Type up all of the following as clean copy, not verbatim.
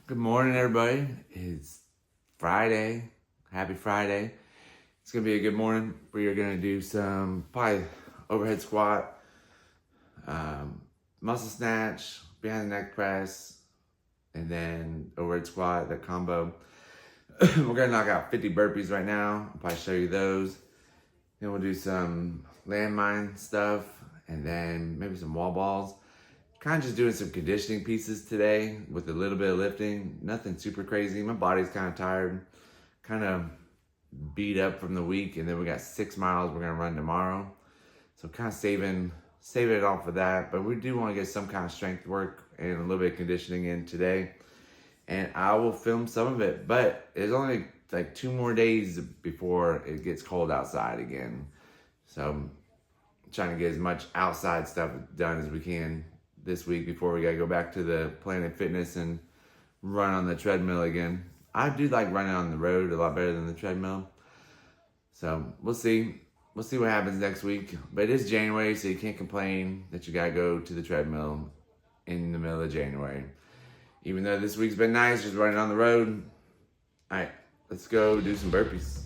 Good morning, everybody. It's Friday. Happy Friday. It's going to be a good morning. We are going to do some probably overhead squat, muscle snatch, behind the neck press, and then overhead squat, that combo. We're going to knock out 50 burpees right now. I'll probably show you those. Then we'll do some landmine stuff, and then maybe some wall balls. Kind of just doing some conditioning pieces today with a little bit of lifting. Nothing super crazy. My body's kind of tired, kind of beat up from the week, and then we got 6 miles we're gonna run tomorrow. So kind of saving it all for that. But we do want to get some kind of strength work and a little bit of conditioning in today. And I will film some of it, but it's only like 2 more days before it gets cold outside again. So I'm trying to get as much outside stuff done as we can this week before we gotta go back to the Planet Fitness and run on the treadmill again. I do like running on the road a lot better than the treadmill. So we'll see. We'll see what happens next week. But it is January, so you can't complain that you gotta go to the treadmill in the middle of January. Even though this week's been nice, just running on the road. All right, let's go do some burpees.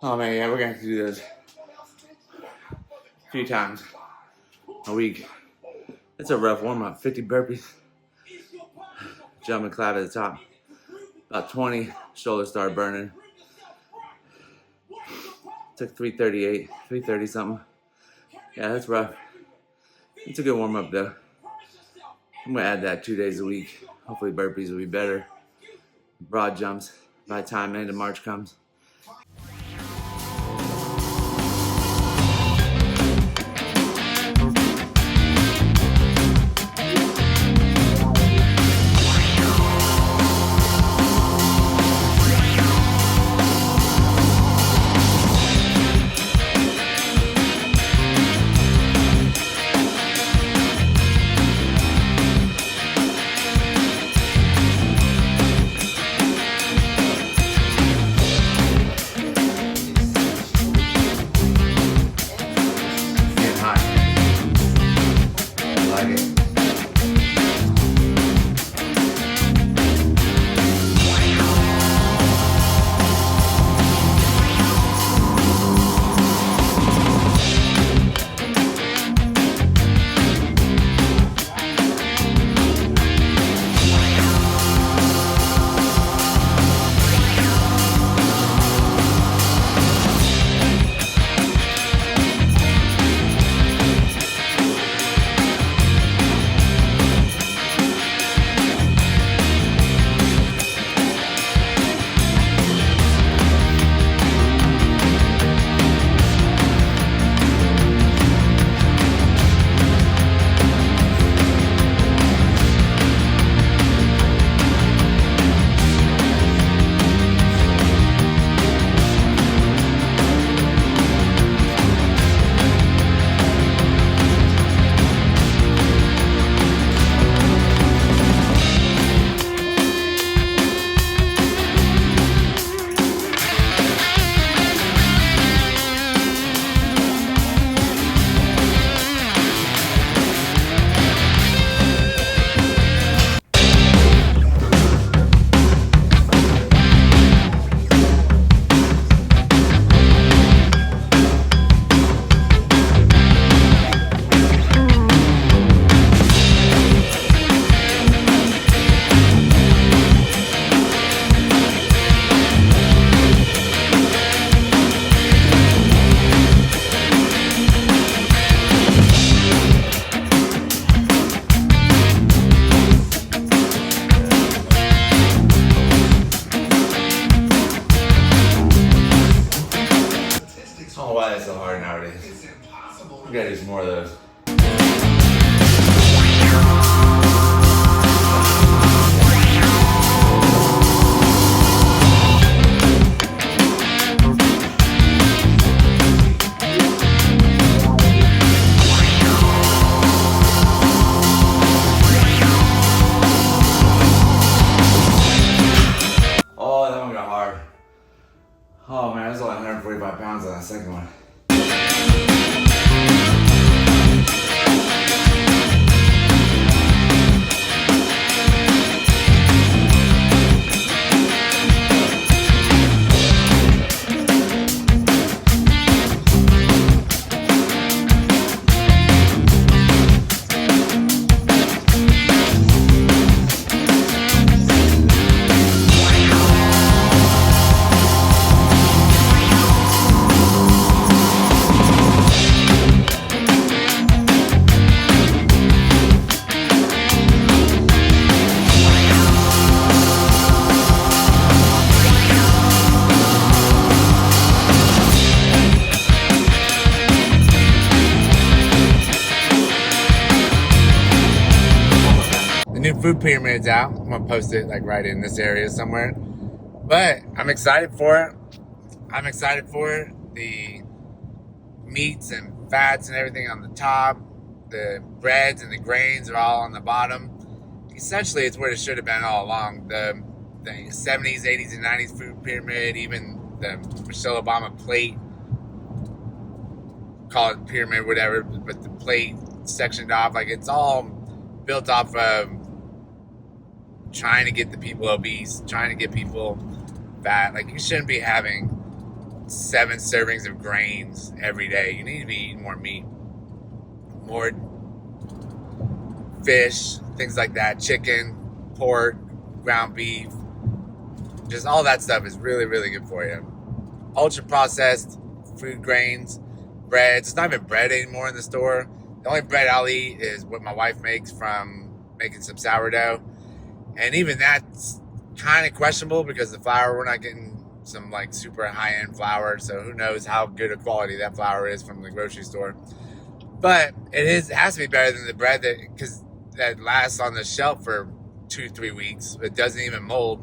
Oh man, yeah, we're gonna have to do this a few times a week. It's a rough warm up. 50 burpees, jump and clap at the top. About 20, shoulders start burning. Took 338, 330 something. Yeah, that's rough. It's a good warm up though. I'm gonna add that 2 days a week. Hopefully burpees will be better. Broad jumps by the time end of March comes. it's so hard nowadays. It's impossible. We gotta do some more of those. Oh, that one got hard. Oh man, that's only 145 pounds on that second one. New food pyramid's out. I'm gonna post it like right in this area somewhere. But I'm excited for it. I'm excited for it. The meats and fats and everything on the top. The breads and the grains are all on the bottom. Essentially, it's where it should have been all along. The 70s, 80s, and 90s food pyramid, even the Michelle Obama plate, call it pyramid, whatever, but the plate sectioned off, like it's all built off of trying to get the people obese, trying to get people fat. Like, you shouldn't be having 7 servings of grains every day. You need to be eating more meat, more fish, things like that, chicken, pork, ground beef. Just all that stuff is really, really good for you. Ultra processed food grains, breads. It's not even bread anymore in the store. The only bread I'll eat is what my wife makes from making some sourdough. And even that's kind of questionable because the flour, we're not getting some like super high-end flour. So who knows how good a quality that flour is from the grocery store. But it has to be better than the bread that lasts on the shelf for 2-3 weeks. It doesn't even mold,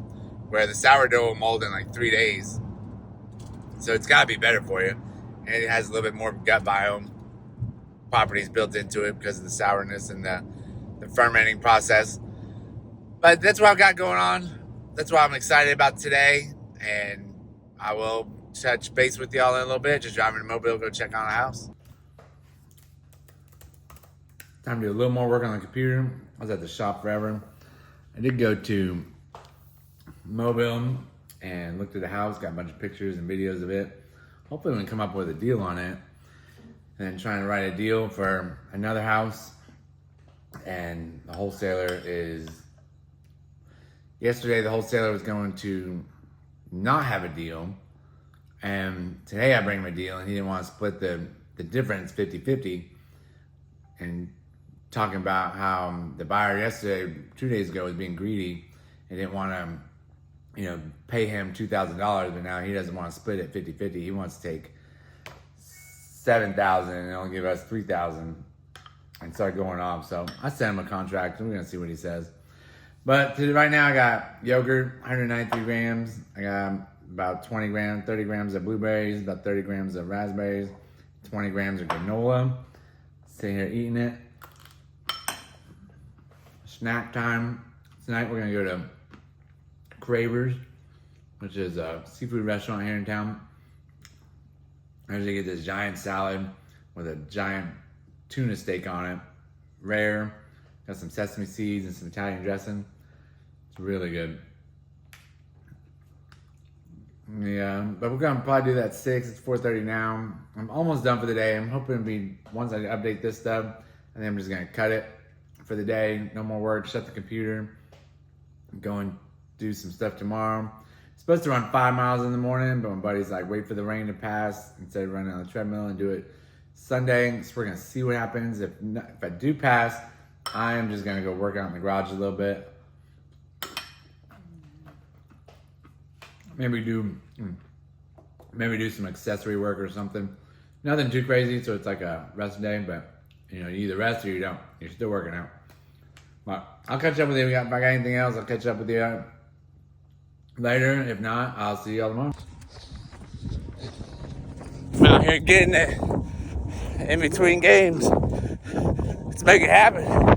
where the sourdough will mold in like 3 days. So it's got to be better for you. And it has a little bit more gut biome properties built into it because of the sourness and the fermenting process. But that's what I've got going on. That's what I'm excited about today. And I will touch base with y'all in a little bit. Just driving to Mobile, go check on a house. Time to do a little more work on the computer. I was at the shop forever. I did go to Mobile and looked at the house, got a bunch of pictures and videos of it. Hopefully we can come up with a deal on it. And then trying to write a deal for another house. And the wholesaler is... Yesterday the wholesaler was going to not have a deal. And today I bring him a deal and he didn't want to split the difference 50-50. And talking about how the buyer yesterday, 2 days ago, was being greedy and didn't want to, pay him $2,000, but now he doesn't want to split it 50-50. He wants to take $7,000 and only give us $3,000 and start going off. So I sent him a contract and we're gonna see what he says. But right now I got yogurt, 193 grams. I got about 20 grams, 30 grams of blueberries, about 30 grams of raspberries, 20 grams of granola. Sitting here eating it. Snack time. Tonight we're gonna go to Cravers, which is a seafood restaurant here in town. I usually get this giant salad with a giant tuna steak on it. Rare. Got some sesame seeds and some Italian dressing. It's really good. Yeah, but we're gonna probably do that at 6. It's 4:30 now. I'm almost done for the day. I'm hoping to be, once I update this stuff, and then I'm just gonna cut it for the day. No more work, shut the computer. Go and do some stuff tomorrow. It's supposed to run 5 miles in the morning, but my buddy's like, wait for the rain to pass instead of running on the treadmill and do it Sunday. So we're gonna see what happens. If I do pass, I am just gonna go work out in the garage a little bit. Maybe do some accessory work or something. Nothing too crazy, so it's like a rest day, but you either rest or you don't. You're still working out. But I'll catch up with you. If I got anything else, I'll catch up with you later. If not, I'll see y'all tomorrow. I'm out here getting it in between games. Let's make it happen.